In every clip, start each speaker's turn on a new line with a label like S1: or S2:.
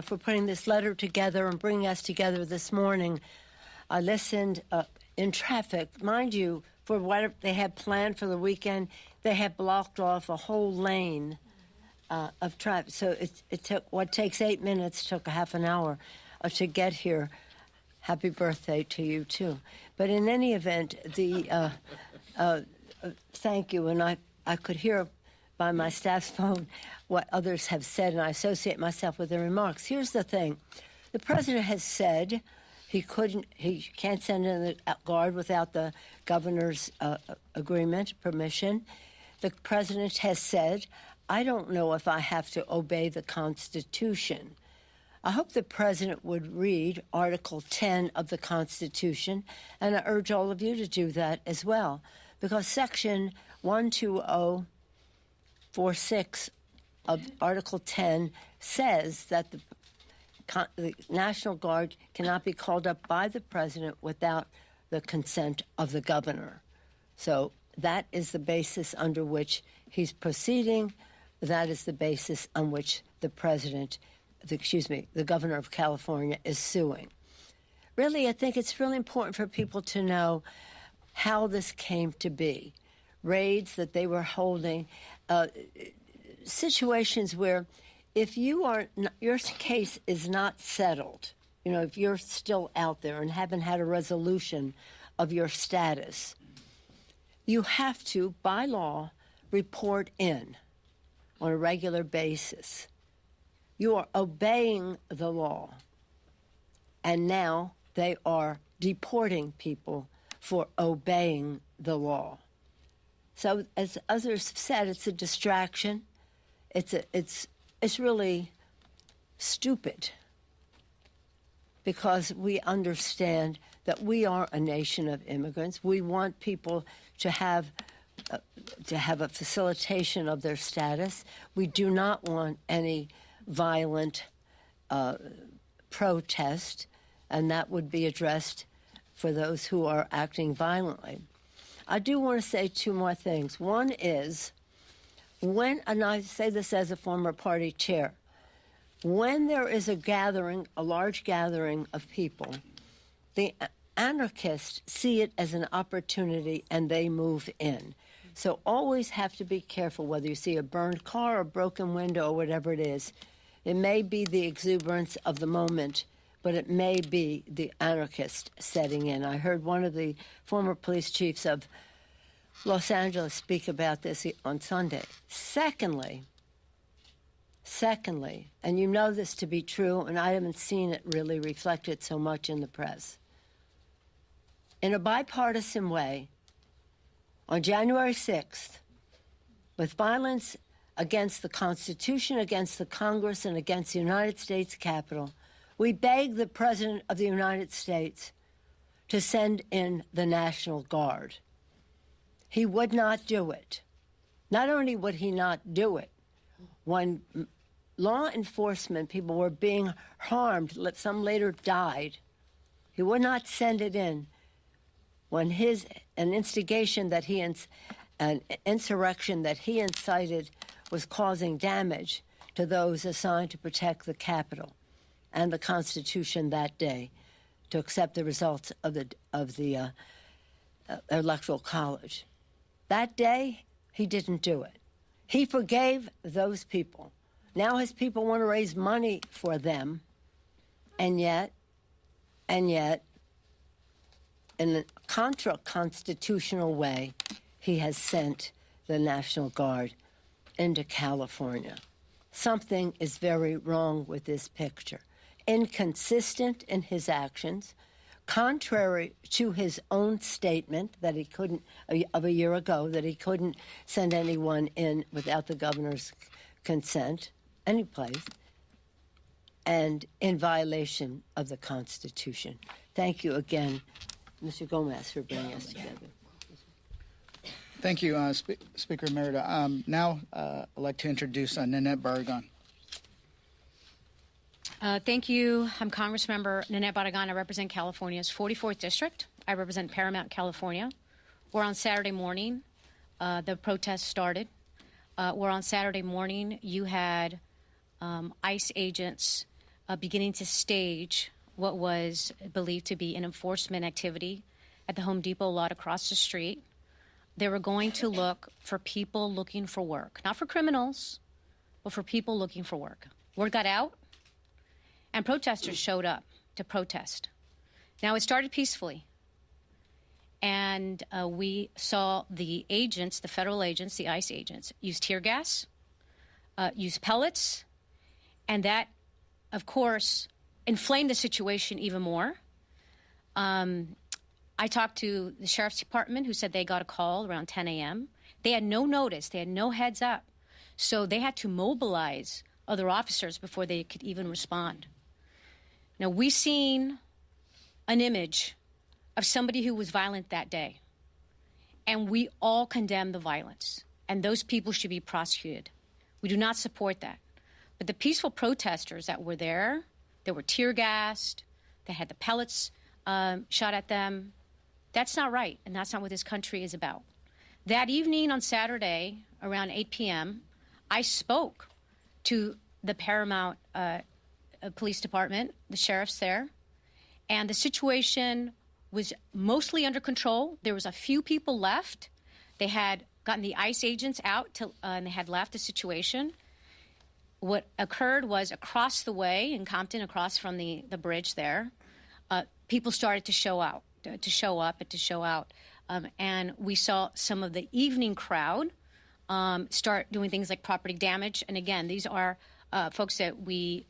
S1: for putting this letter together and bringing us together this morning. I listened in traffic. Mind you, for what they had planned for the weekend, they had blocked off a whole lane of traffic. So it took, what takes 8 minutes took a half an hour to get here. Happy birthday to you, too. But in any event, thank you. And I could hear by my staff's phone what others have said, and I associate myself with their remarks. Here's the thing. The president has said he can't send in the Guard without the governor's agreement, permission. The president has said, I don't know if I have to obey the Constitution. I hope the president would read Article 10 of the Constitution, and I urge all of you to do that as well, because Section 12046 of Article 10 says that the National Guard cannot be called up by the president without the consent of the governor. So that is the basis under which he's proceeding. That is the basis on which the governor of California is suing. Really, I think it's really important for people to know how this came to be. Raids that they were holding, situations where if your case is not settled, if you're still out there and haven't had a resolution of your status, you have to, by law, report in on a regular basis. You are obeying the law, and now they are deporting people for obeying the law. So, as others have said, it's a distraction. It's really stupid, because we understand that we are a nation of immigrants. We want people to have a facilitation of their status. We do not want any violent protest, and that would be addressed for those who are acting violently. I do want to say two more things. One is, and I say this as a former party chair, when there is a large gathering of people, the anarchists see it as an opportunity and they move in. So always have to be careful whether you see a burned car, a broken window, or whatever it is. It may be the exuberance of the moment, but it may be the anarchist setting in. I heard one of the former police chiefs of Los Angeles speak about this on Sunday. Secondly, and you know this to be true, and I haven't seen it really reflected so much in the press, in a bipartisan way, on January 6th, with violence against the Constitution, against the Congress, and against the United States Capitol, we begged the President of the United States to send in the National Guard. He would not do it. Not only would he not do it, when law enforcement people were being harmed, some later died, he would not send it in when an insurrection that he incited was causing damage to those assigned to protect the Capitol and the Constitution that day, to accept the results of the Electoral College. That day, he didn't do it. He forgave those people. Now his people want to raise money for them, and yet, in a contra-constitutional way, he has sent the National Guard into California. Something is very wrong with this picture. Inconsistent in his actions, contrary to his own statement that he couldn't, of a year ago, that he couldn't send anyone in without the governor's consent, any place, and in violation of the Constitution. Thank you again, Mr. Gomez, for bringing us together.
S2: Thank you, Speaker Emerita. Now, I'd like to introduce Nanette Barragan.
S3: Thank you. I'm Congressmember Nanette Barragan. I represent California's 44th District. I represent Paramount, California. Where on Saturday morning, the protest started. Where on Saturday morning, you had ICE agents beginning to stage what was believed to be an enforcement activity at the Home Depot lot across the street. They were going to look for people looking for work, not for criminals, but for people looking for work. Word got out, and protesters showed up to protest. Now, it started peacefully, and we saw the agents, the federal agents, the ICE agents, use tear gas, use pellets, and that, of course, inflamed the situation even more. I talked to the sheriff's department, who said they got a call around 10 a.m. They had no notice. They had no heads up. So they had to mobilize other officers before they could even respond. Now, we've seen an image of somebody who was violent that day, and we all condemn the violence, and those people should be prosecuted. We do not support that. But the peaceful protesters that were there, they were tear gassed, they had the pellets shot at them. That's not right, and that's not what this country is about. That evening on Saturday, around 8 p.m., I spoke to the Paramount Police Department, the sheriffs there, and the situation was mostly under control. There was a few people left. They had gotten the ICE agents out, and they had left the situation. What occurred was across the way in Compton, across from the bridge there, people started to show out. And we saw some of the evening crowd start doing things like property damage. And again, these are folks that we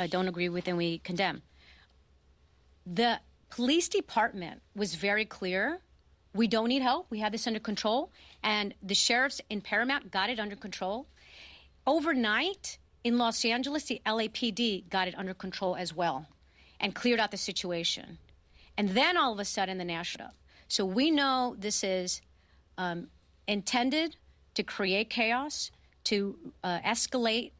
S3: don't agree with and we condemn. The police department was very clear. We don't need help. We have this under control. And the sheriffs in Paramount got it under control. Overnight in Los Angeles, the LAPD got it under control as well and cleared out the situation. And then all of a sudden, the national. So we know this is intended to create chaos, to escalate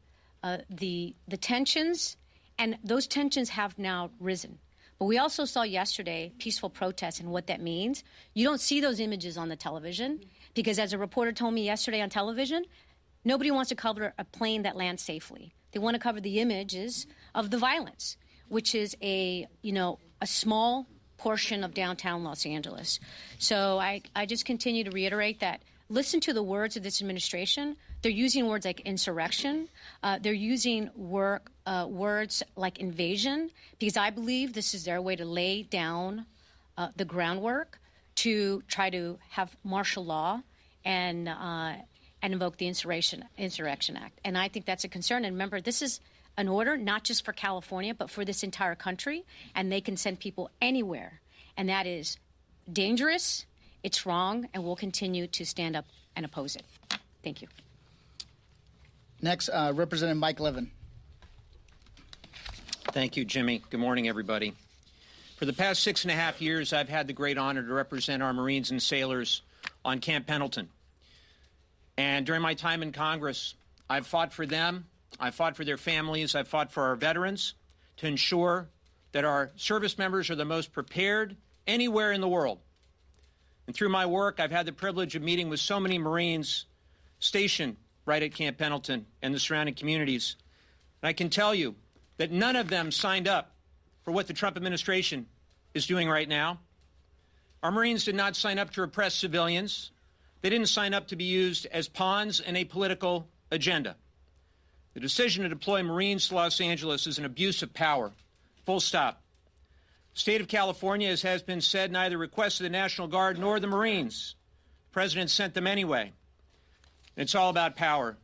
S3: the tensions, and those tensions have now risen. But we also saw yesterday peaceful protests and what that means. You don't see those images on the television because, as a reporter told me yesterday on television, nobody wants to cover a plane that lands safely. They want to cover the images of the violence, which is a small portion of downtown Los Angeles. So I just continue to reiterate that. Listen to the words of this administration. They're using words like insurrection. They're using words like invasion, because I believe this is their way to lay down the groundwork to try to have martial law and invoke the Insurrection Act. And I think that's a concern. And remember, this is an order not just for California, but for this entire country, and they can send people anywhere. And that is dangerous, it's wrong, and we'll continue to stand up and oppose it. Thank you.
S2: Next, Representative Mike Levin.
S4: Thank you, Jimmy. Good morning, everybody. For the past 6.5 years, I've had the great honor to represent our Marines and sailors on Camp Pendleton. And during my time in Congress, I've fought for them, I've fought for their families, I've fought for our veterans to ensure that our service members are the most prepared anywhere in the world. And through my work, I've had the privilege of meeting with so many Marines stationed right at Camp Pendleton and the surrounding communities. And I can tell you that none of them signed up for what the Trump administration is doing right now. Our Marines did not sign up to repress civilians. They didn't sign up to be used as pawns in a political agenda. The decision to deploy Marines to Los Angeles is an abuse of power. Full stop. The state of California, as has been said, neither requested the National Guard nor the Marines. The president sent them anyway. And it's all about power.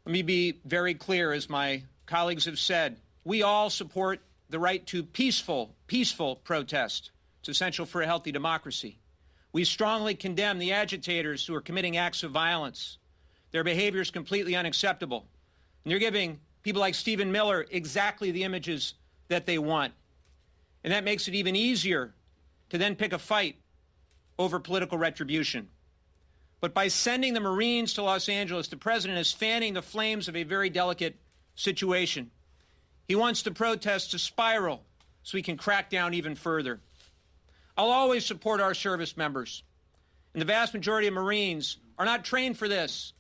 S4: Let me be very clear, as my colleagues have said, we all support the right to peaceful protest. It's essential for a healthy democracy. We strongly condemn the agitators who are committing acts of violence. Their behavior is completely unacceptable. And they're giving people like Stephen Miller exactly the images that they want. And that makes it even easier to then pick a fight over political retribution. But by sending the Marines to Los Angeles, the president is fanning the flames of a very delicate situation. He wants the protests to spiral so he can crack down even further. I'll always support our service members. And the vast majority of Marines are not trained for this.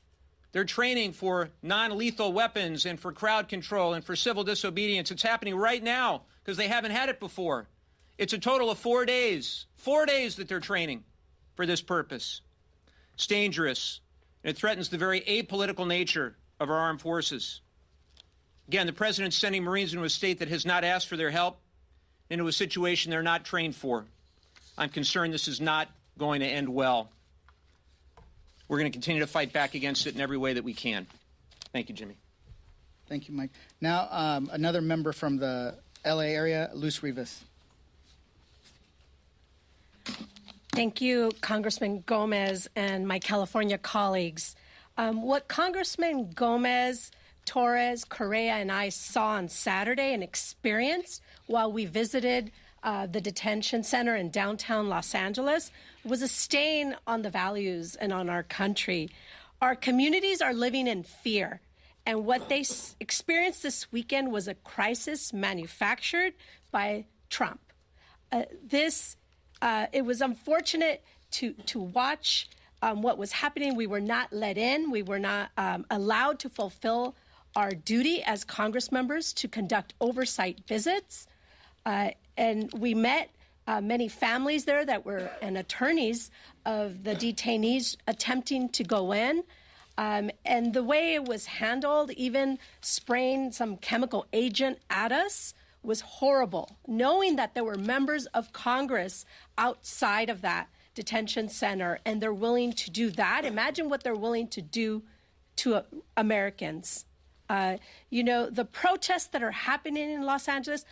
S4: They're training for non-lethal weapons and for crowd control and for civil disobedience. It's happening right now because they haven't had it before. It's a total of 4 days. 4 days that they're training for this purpose. It's dangerous. And it threatens the very apolitical nature of our armed forces. Again, the president's sending Marines into a state that has not asked for their help, into a situation they're not trained for. I'm concerned this is not going to end well. We're going to continue to fight back against it in every way that we can. Thank you, Jimmy.
S2: Thank you, Mike. Now, another member from the LA area, Luz Rivas.
S5: Thank you, Congressman Gomez and my California colleagues. What Congressman Gomez, Torres, Correa, and I saw on Saturday and experienced while we visited the detention center in downtown Los Angeles was a stain on the values and on our country. Our communities are living in fear, and what they experienced this weekend was a crisis manufactured by Trump. It was unfortunate to watch what was happening. We were not let in. We were not allowed to fulfill our duty as Congress members to conduct oversight visits. And we met many families there that were and attorneys of the detainees attempting to go in. And the way it was handled, even spraying some chemical agent at us, was horrible. Knowing that there were members of Congress outside of that detention center and they're willing to do that, imagine what they're willing to do to Americans. The protests that are happening in Los Angeles,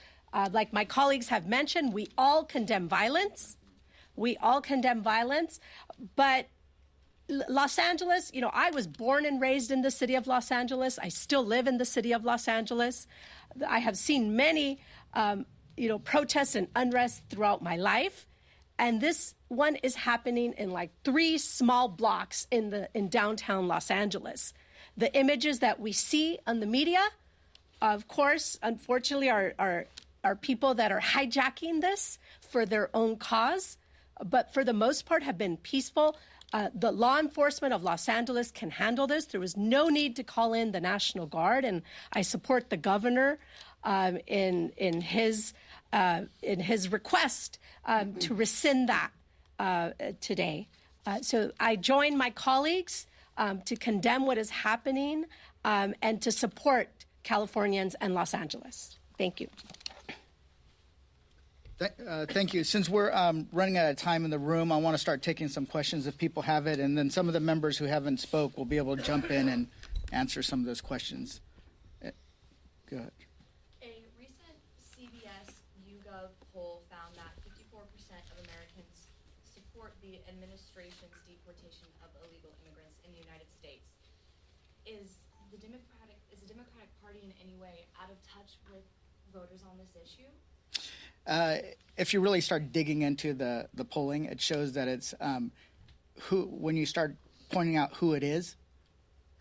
S5: like my colleagues have mentioned, we all condemn violence. We all condemn violence. But Los Angeles, I was born and raised in the city of Los Angeles. I still live in the city of Los Angeles. I have seen many, protests and unrest throughout my life. And this one is happening in like 3 small blocks in downtown Los Angeles. The images that we see on the media, of course, unfortunately, are people that are hijacking this for their own cause, but for the most part have been peaceful. The law enforcement of Los Angeles can handle this. There was no need to call in the National Guard, and I support the governor in his request to rescind that today. So I join my colleagues to condemn what is happening and to support Californians and Los Angeles. Thank you.
S2: Thank you. Since we're running out of time in the room, I want to start taking some questions if people have it, and then some of the members who haven't spoke will be able to jump in and answer some of those questions. Go ahead.
S6: A recent CBS YouGov poll found that 54% of Americans support the administration's deportation of illegal immigrants in the United States. Is the Democratic Party in any way out of touch with voters on this issue?
S2: If you really start digging into the polling, it shows that it's when you start pointing out who it is,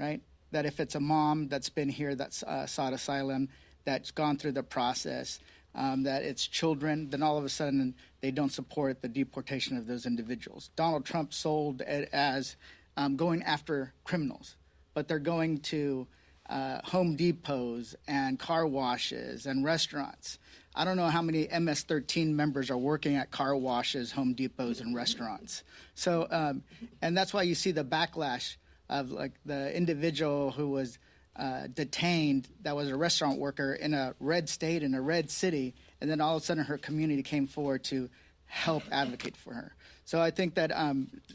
S2: right? That if it's a mom that's been here, that's sought asylum, that's gone through the process, that it's children, then all of a sudden they don't support the deportation of those individuals. Donald Trump sold it as going after criminals, but they're going to Home Depots and car washes and restaurants. I don't know how many MS-13 members are working at car washes, Home Depots, and restaurants. So, and that's why you see the backlash of like the individual who was detained that was a restaurant worker in a red state, in a red city, and then all of a sudden her community came forward to help advocate for her. So I think that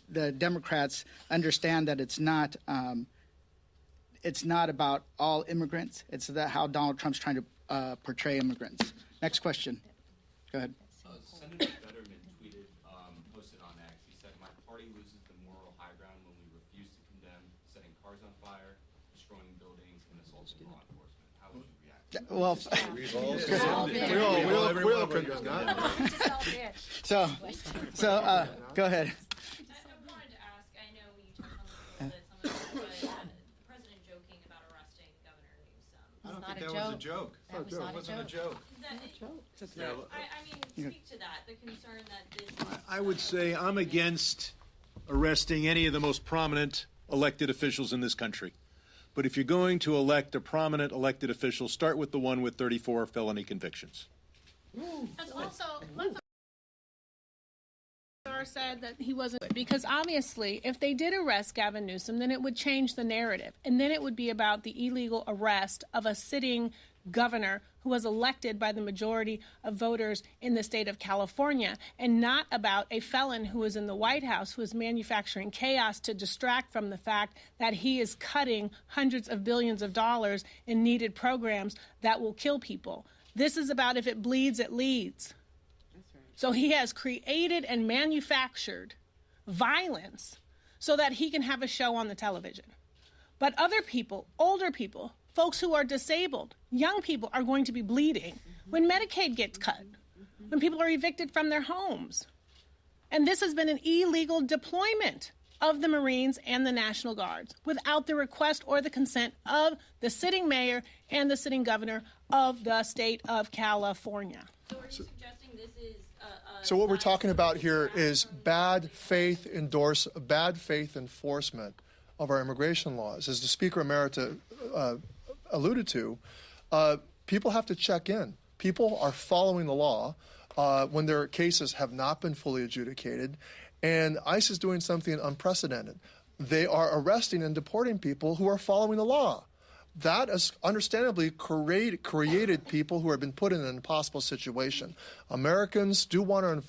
S2: the Democrats understand that it's not about all immigrants. It's that how Donald Trump's trying to portray immigrants. Next question. Go ahead.
S7: Senator Fetterman tweeted, posted on X. He said, "My party loses the moral high ground when we refuse to condemn setting cars on fire, destroying buildings, and assaulting law enforcement." How would you react?
S2: Well, so go ahead.
S6: I wanted to ask, I know you touched on this a little bit, some of it, but the president joking about arresting Governor Newsom.
S8: I don't think that was a joke.
S3: That was not a
S8: wasn't a joke.
S6: I mean, speak to that, the concern that this is...
S8: I would say I'm against arresting any of the most prominent elected officials in this country. But if you're going to elect a prominent elected official, start with the one with 34 felony convictions.
S9: Said that he wasn't, because obviously if they did arrest Gavin Newsom, then it would change the narrative, and then it would be about the illegal arrest of a sitting governor who was elected by the majority of voters in the state of California, and not about a felon who is in the White House who is manufacturing chaos to distract from the fact that he is cutting hundreds of billions of dollars in needed programs that will kill people. This is about if it bleeds, it leads. So he has created and manufactured violence so that he can have a show on the television. But other people, older people, folks who are disabled, young people are going to be bleeding when Medicaid gets cut, when people are evicted from their homes. And this has been an illegal deployment of the Marines and the National Guards without the request or the consent of the sitting mayor and the sitting governor of the state of California.
S6: So are you suggesting this is
S10: So what we're talking about here is bad faith enforcement of our immigration laws. As the Speaker Emerita alluded to, people have to check in. People are following the law when their cases have not been fully adjudicated, and ICE is doing something unprecedented. They are arresting and deporting people who are following the law. That has understandably created people who have been put in an impossible situation. Americans do want our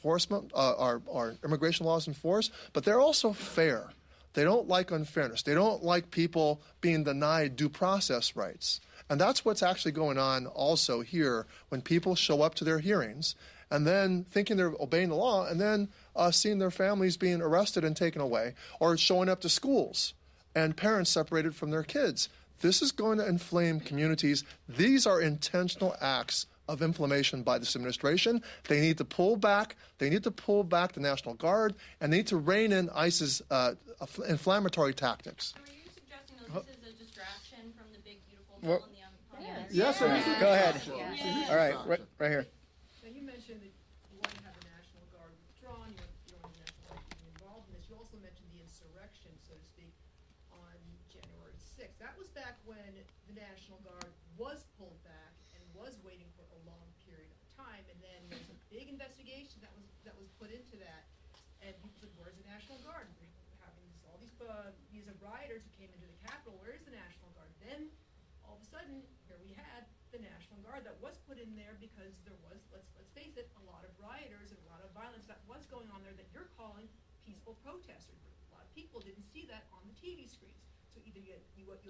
S10: immigration laws enforced, but they're also fair. They don't like unfairness. They don't like people being denied due process rights. And that's what's actually going on also here when people show up to their hearings and then thinking they're obeying the law and then seeing their families being arrested and taken away, or showing up to schools and parents separated from their kids. This is going to inflame communities. These are intentional acts of inflammation by this administration. They need to pull back. They need to pull back the National Guard, and they need to rein in ICE's inflammatory tactics.
S6: Are you suggesting that this is a distraction from the big, beautiful bill and the unemployment?
S10: Yes, sir.
S2: Go ahead. All right, right here.
S11: Now, you mentioned that you want to have the National Guard withdrawn, you don't want the National Guard being involved in this. You also mentioned the insurrection, so to speak, on January 6th. That was back when the National Guard was pulled back and was waiting for a long period of time, and then there was a big investigation that was put into that, and people said, where's the National Guard? We're having all these rioters who came into the Capitol, where is the National Guard? Then, all of a sudden, here we had the National Guard that was put in there because there was, let's face it, a lot of rioters and a lot of violence that was going on there that you're calling peaceful protesters. A lot of people didn't see that on the TV screens. So either you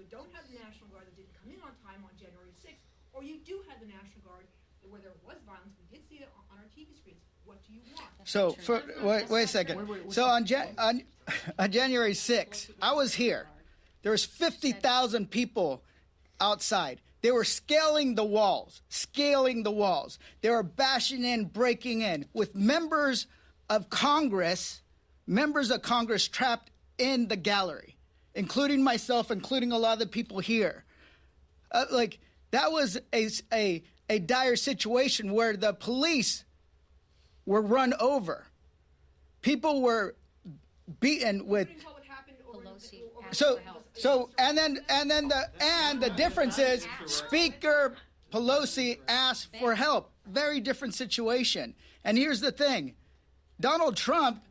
S11: don't have the National Guard that didn't come in on time on January 6th, or you do have the National Guard where there was violence. We did see it on our TV screens. What do you want?
S2: So, wait a second. So on January 6th, I was here. There was 50,000 people outside. They were scaling the walls. They were bashing in, breaking in, with members of Congress trapped in the gallery, including myself, including a lot of the people here. That was a dire situation where the police were run over. People were beaten with. The difference is Speaker Pelosi asked for help. Very different situation. And here's the thing. Donald Trump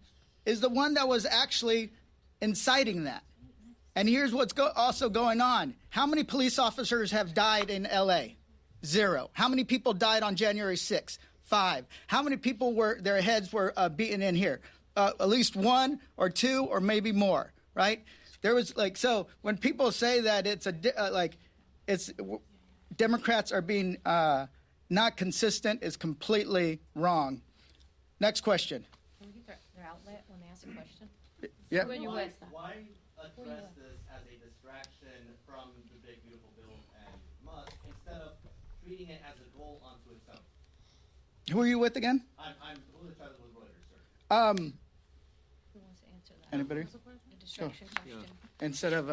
S2: is the one that was actually inciting that. And here's what's also going on. How many police officers have died in L.A.? 0. How many people died on January 6th? 5. How many people their heads were beaten in here? At least 1 or 2 or maybe more, right? There was so when people say that Democrats are being not consistent is completely wrong. Next question.
S3: Can we get their outlet when they ask a question?
S2: Yeah.
S3: Who are you with?
S12: Why address this as a distraction from the big, beautiful bill and must instead of treating it as a goal unto itself?
S2: Who are you with again?
S12: I'm who the child was Reuters, sir.
S3: Who wants to answer that?
S2: Anybody?
S3: A distraction question.
S2: Instead of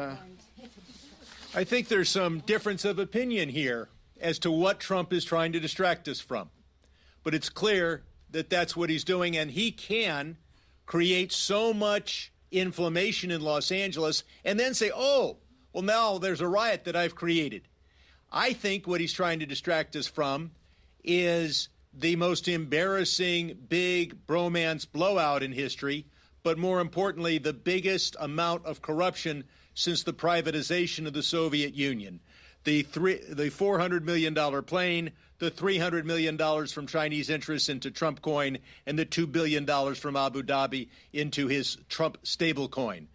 S8: I think there's some difference of opinion here as to what Trump is trying to distract us from. But it's clear that that's what he's doing, and he can create so much inflammation in Los Angeles and then say, oh, Well, now there's a riot that I've created. I think what he's trying to distract us from is the most embarrassing big bromance blowout in history, but more importantly, the biggest amount of corruption since the privatization of the Soviet Union. The $400 million plane, the $300 million from Chinese interests into Trump coin, and the $2 billion from Abu Dhabi into his Trump stablecoin.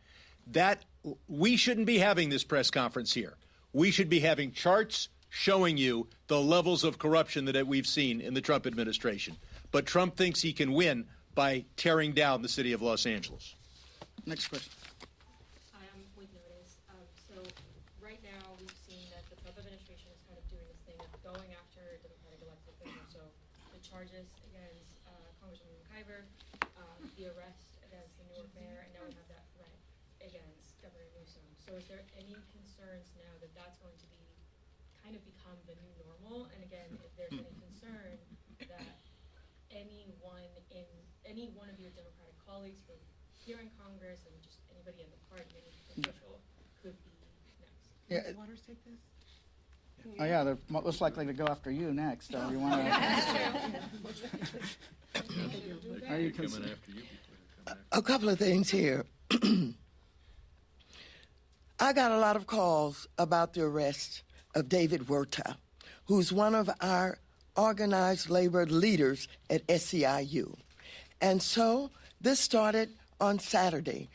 S8: That we shouldn't be having this press conference here. We should be having charts showing you the levels of corruption that we've seen in the Trump administration. But Trump thinks he can win by tearing down the city of Los Angeles.
S2: Next question.
S6: Hi, I'm with Notice. So right now we've seen that the Trump administration is kind of doing this thing of going after Democratic elected officials. So the charges against Congresswoman McIver, the arrest against the Newark mayor, and now we have that threat against Governor Newsom. So is there any concerns now that that's going to be kind of become the new normal? And again, if there's any concern that any one of your Democratic colleagues from here in Congress and just anybody in the party, any official, could be next.
S2: Yeah.
S11: Waters take this?
S2: Oh yeah, they're most likely to go after you next. So you want to? Are you concerned?
S13: A couple of things here. I got a lot of calls about the arrest of David Huerta, who's one of our organized labor leaders at SEIU. And so this started on Saturday.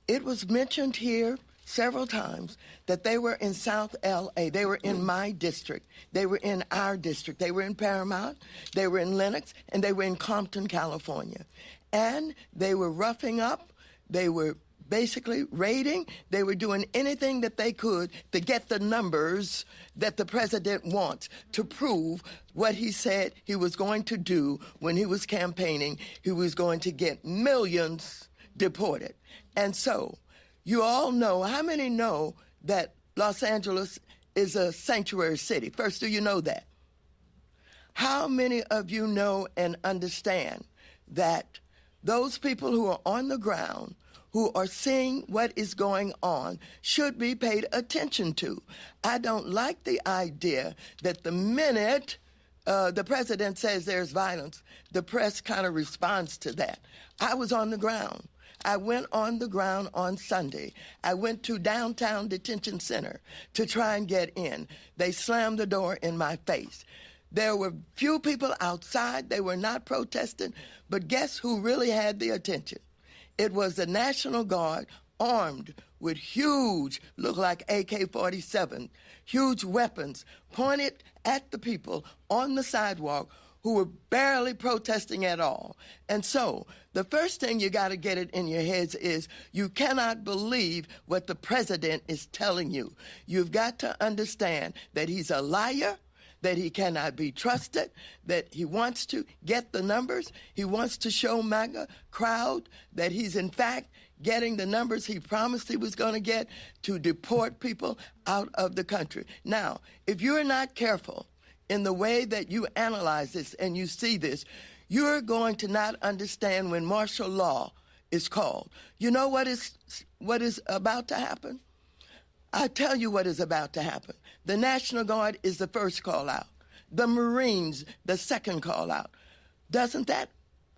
S13: It was mentioned here several times that they were in South LA. They were in my district. They were in our district. They were in Paramount. They were in Lenox. And they were in Compton, California. And they were roughing up. They were basically raiding. They were doing anything that they could to get the numbers that the president wants to prove what he said he was going to do when he was campaigning. He was going to get millions deported. And so you all know, how many know that Los Angeles is a sanctuary city? First, do you know that? How many of you know and understand that those people who are on the ground, who are seeing what is going on, should be paid attention to? I don't like the idea that the minute the president says there's violence, the press kind of responds to that. I was on the ground. I went on the ground on Sunday. I went to downtown detention center to try and get in. They slammed the door in my face. There were few people outside. They were not protesting. But guess who really had the attention? It was the National Guard, armed with huge, look like AK-47, huge weapons pointed at the people on the sidewalk who were barely protesting at all. And so the first thing you got to get it in your heads is you cannot believe what the president is telling you. You've got to understand that he's a liar, that he cannot be trusted, that he wants to get the numbers. He wants to show MAGA crowd that he's in fact getting the numbers he promised he was going to get to deport people out of the country. Now, if you're not careful in the way that you analyze this and you see this, you're going to not understand when martial law is called. You know what is about to happen? I tell you what is about to happen. The National Guard is the first call out. The Marines, the second call out. Doesn't that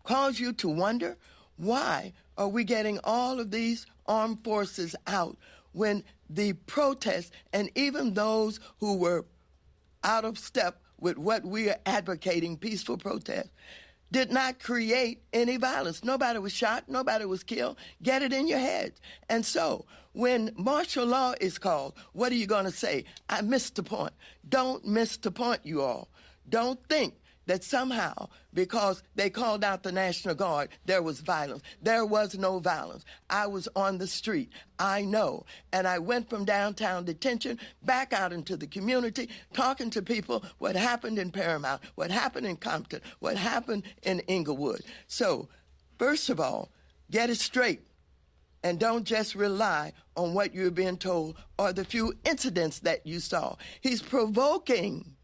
S13: cause you to wonder, why are we getting all of these armed forces out when the protests and even those who were out of step with what we are advocating, peaceful protest, did not create any violence? Nobody was shot. Nobody was killed. Get it in your head. And so when martial law is called, what are you going to say? I missed the point. Don't miss the point, you all. Don't think that somehow, because they called out the National Guard, there was violence. There was no violence. I was on the street. I know. And I went from downtown detention back out into the community, talking to people what happened in Paramount, what happened in Compton, what happened in Inglewood. So, first of all, get it straight. And don't just rely on what you're being told or the few incidents that you saw. He's provoking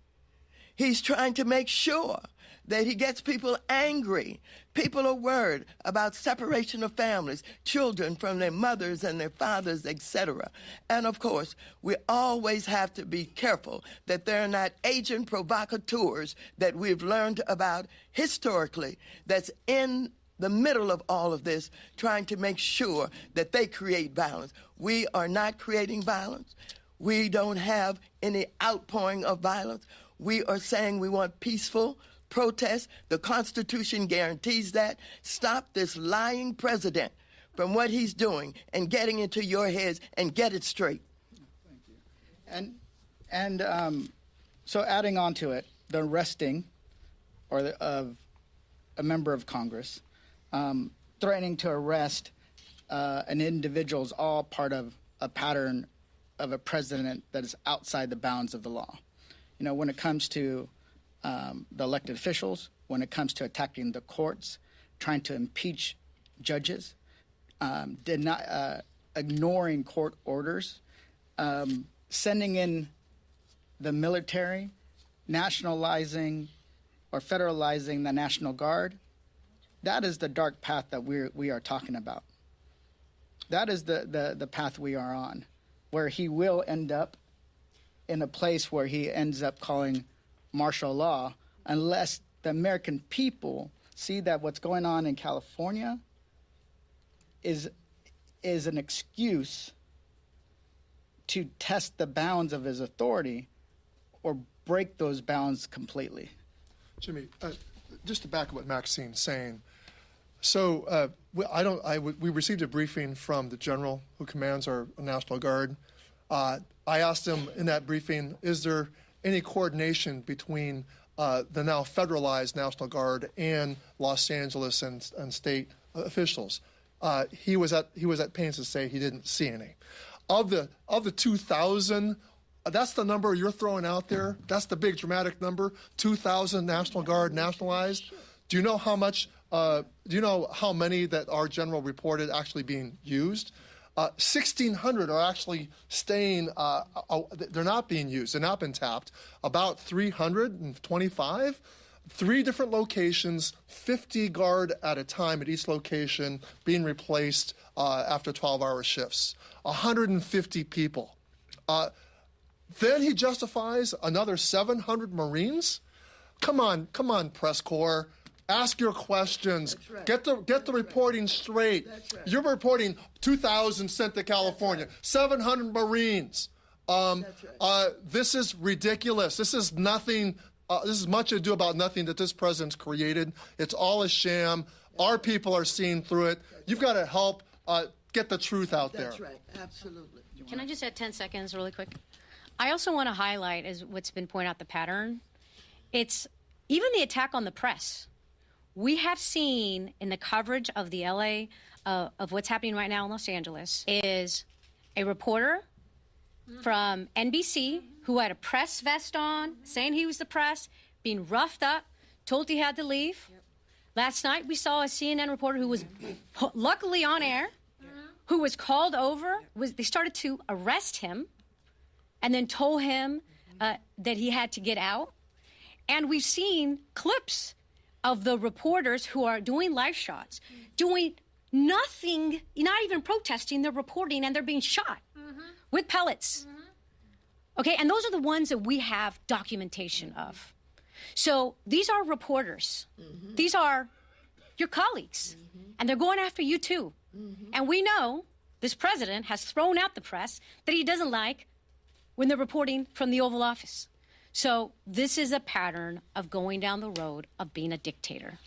S13: He's trying to make sure that he gets people angry. People are worried about separation of families, children from their mothers and their fathers, etc. And of course, we always have to be careful that they're not agent provocateurs that we've learned about historically that's in the middle of all of this, trying to make sure that they create violence. We are not creating violence. We don't have any outpouring of violence. We are saying we want peaceful protest. The Constitution guarantees that. Stop this lying president from what he's doing and getting into your heads and get it straight.
S2: Thank you. So adding on to it, the arresting of a member of Congress, threatening to arrest an individual is all part of a pattern of a president that is outside the bounds of the law. You know, when it comes to the elected officials, when it comes to attacking the courts, trying to impeach judges, ignoring court orders, sending in the military, nationalizing or federalizing the National Guard. That is the dark path that we are talking about. That is the path we are on, where he will end up in a place where he ends up calling martial law, unless the American people see that what's going on in California is an excuse to test the bounds of his authority or break those bounds completely.
S10: Jimmy, just to back up what Maxine's saying. So we received a briefing from the general who commands our National Guard. I asked him in that briefing, is there any coordination between the now federalized National Guard and Los Angeles and state officials? He was at pains to say he didn't see any. Of the 2,000, that's the number you're throwing out there. That's the big dramatic number. 2,000 National Guard nationalized. Do you know how much? Do you know how many that our general reported actually being used? 1,600 are actually staying. They're not being used. They're not been tapped. About 325. 3 different locations, 50 guard at a time at each location, being replaced after 12-hour shifts. 150 people. Then he justifies another 700 Marines. Come on, press corps. Ask your questions.
S13: Right.
S10: Get the reporting straight.
S13: Right.
S10: You're reporting 2,000 sent to California, 700 Marines. This is ridiculous. This is nothing. This is much ado about nothing that this president's created. It's all a sham. Our people are seeing through it. You've got to help get the truth out there.
S13: That's right. Absolutely.
S3: Can I just add 10 seconds really quick? I also want to highlight, as what's been pointed out, the pattern. It's even the attack on the press. We have seen in the coverage of the LA, of what's happening right now in Los Angeles, is a reporter from NBC who had a press vest on, saying he was the press, being roughed up, told he had to leave. Yep. Last night we saw a CNN reporter who was luckily on air, who was called over. They started to arrest him and then told him that he had to get out. And we've seen clips of the reporters who are doing live shots, doing nothing, not even protesting, they're reporting and they're being shot with pellets. Okay, and those are the ones that we have documentation of. So these are reporters. These are your colleagues, and they're going after you too. And we know this president has thrown out the press that he doesn't like when they're reporting from the Oval Office. So this is a pattern of going down the road of being a dictator.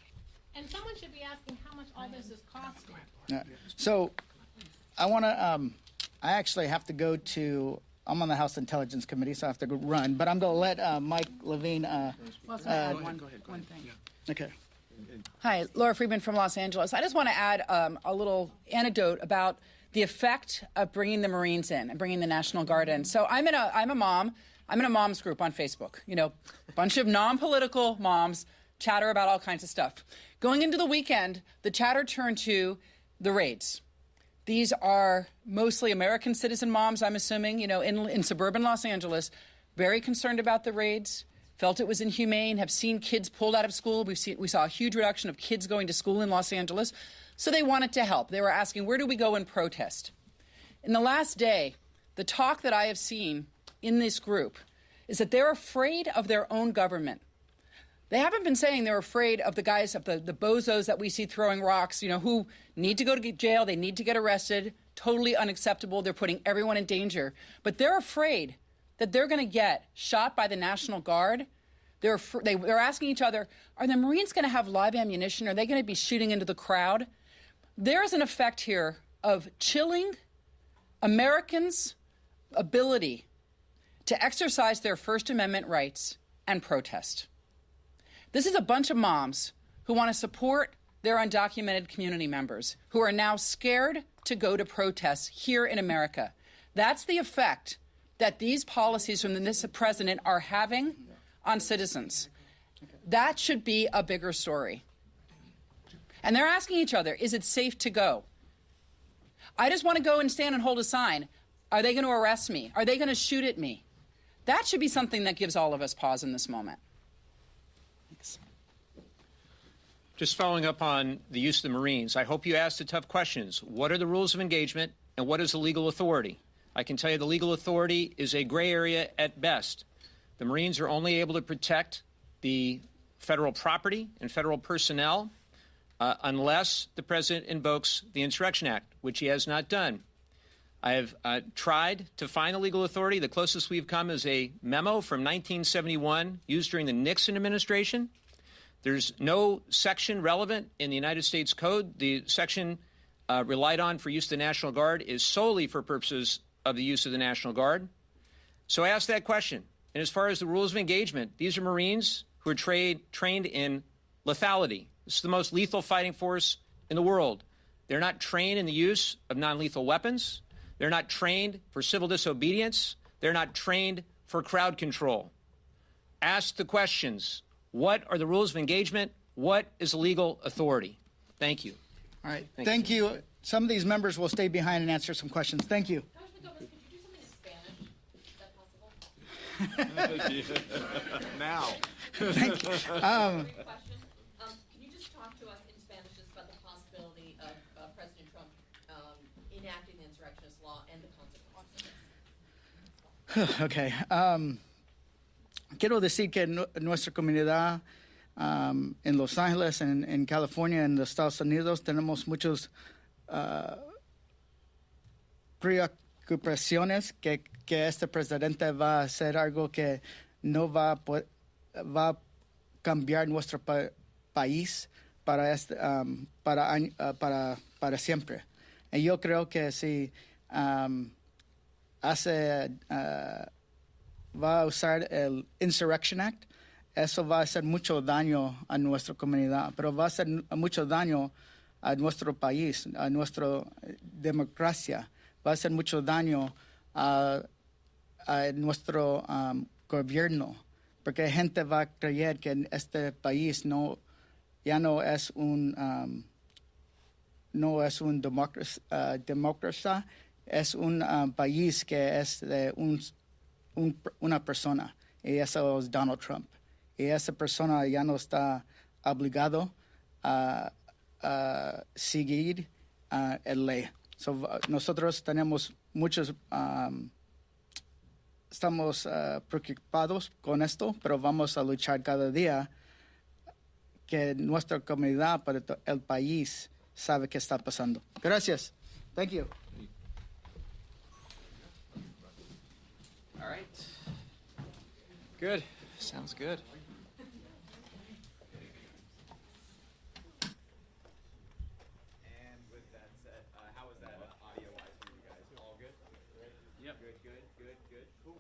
S9: And someone should be asking how much all this is costing.
S2: So I want to, I actually have to go to, I'm on the House Intelligence Committee, so I have to go run, but I'm going to let Mike Levine.
S14: One thing.
S2: Okay.
S14: Hi, Laura Friedman from Los Angeles. I just want to add a little anecdote about the effect of bringing the Marines in and bringing the National Guard in. So I'm a mom. I'm in a moms group on Facebook. You know, a bunch of non-political moms chatter about all kinds of stuff. Going into the weekend, the chatter turned to the raids. These are mostly American citizen moms, I'm assuming, you know, in suburban Los Angeles, very concerned about the raids, felt it was inhumane, have seen kids pulled out of school. We saw a huge reduction of kids going to school in Los Angeles. So they wanted to help. They were asking, where do we go and protest? In the last day, the talk that I have seen in this group is that they're afraid of their own government. They haven't been saying they're afraid of the guys, of the bozos that we see throwing rocks, who need to go to jail, they need to get arrested, totally unacceptable, they're putting everyone in danger. But they're afraid that they're going to get shot by the National Guard. They're asking each other, are the Marines going to have live ammunition? Are they going to be shooting into the crowd? There's an effect here of chilling Americans' ability to exercise their First Amendment rights and protest. This is a bunch of moms who want to support their undocumented community members who are now scared to go to protests here in America. That's the effect that these policies from this president are having on citizens. That should be a bigger story. And they're asking each other, is it safe to go? I just want to go and stand and hold a sign. Are they going to arrest me? Are they going to shoot at me? That should be something that gives all of us pause in this moment. Thanks.
S4: Just following up on the use of the Marines, I hope you asked the tough questions. What are the rules of engagement and what is the legal authority? I can tell you the legal authority is a gray area at best. The Marines are only able to protect the federal property and federal personnel unless the president invokes the Insurrection Act, which he has not done. I have tried to find the legal authority. The closest we've come is a memo from 1971 used during the Nixon administration. There's no section relevant in the United States Code. The section relied on for use of the National Guard is solely for purposes of the use of the National Guard. So I asked that question. And as far as the rules of engagement, these are Marines who are trained in lethality. This is the most lethal fighting force in the world. They're not trained in the use of non-lethal weapons. They're not trained for civil disobedience. They're not trained for crowd control. Ask the questions. What are the rules of engagement? What is the legal authority? Thank you.
S2: All right. Thank you. Some of these members will stay behind and answer some questions. Thank you.
S6: Congressman Gomez, could you do something in Spanish? Is that possible?
S8: Now.
S2: Thank you.
S6: Great question. Can you just talk to us in Spanish just about the possibility of President Trump enacting the insurrectionist law and the consequences?
S2: Okay. Quiero decir que nuestra comunidad en Los Ángeles, en California, en los Estados Unidos, tenemos muchas preocupaciones que este presidente va a hacer algo que no va a cambiar nuestro país para siempre. Y yo creo que si va a usar el Insurrection Act, eso va a hacer mucho daño a nuestra comunidad, pero va a hacer mucho daño a nuestro país, a nuestra democracia, va a hacer mucho daño a nuestro gobierno, porque gente va a creer que en este país ya no es un democracia, es un país que es de una persona, y eso es Donald Trump. Y esa persona ya no está obligado a seguir la ley. Nosotros tenemos estamos preocupados con esto, pero vamos a luchar cada día que nuestra comunidad, para el país, sabe qué está pasando. Gracias. Thank you.
S15: All right. Good. Sounds good.
S7: And with that said, how was that audio-wise for you guys? All good? Yep. Good. Cool.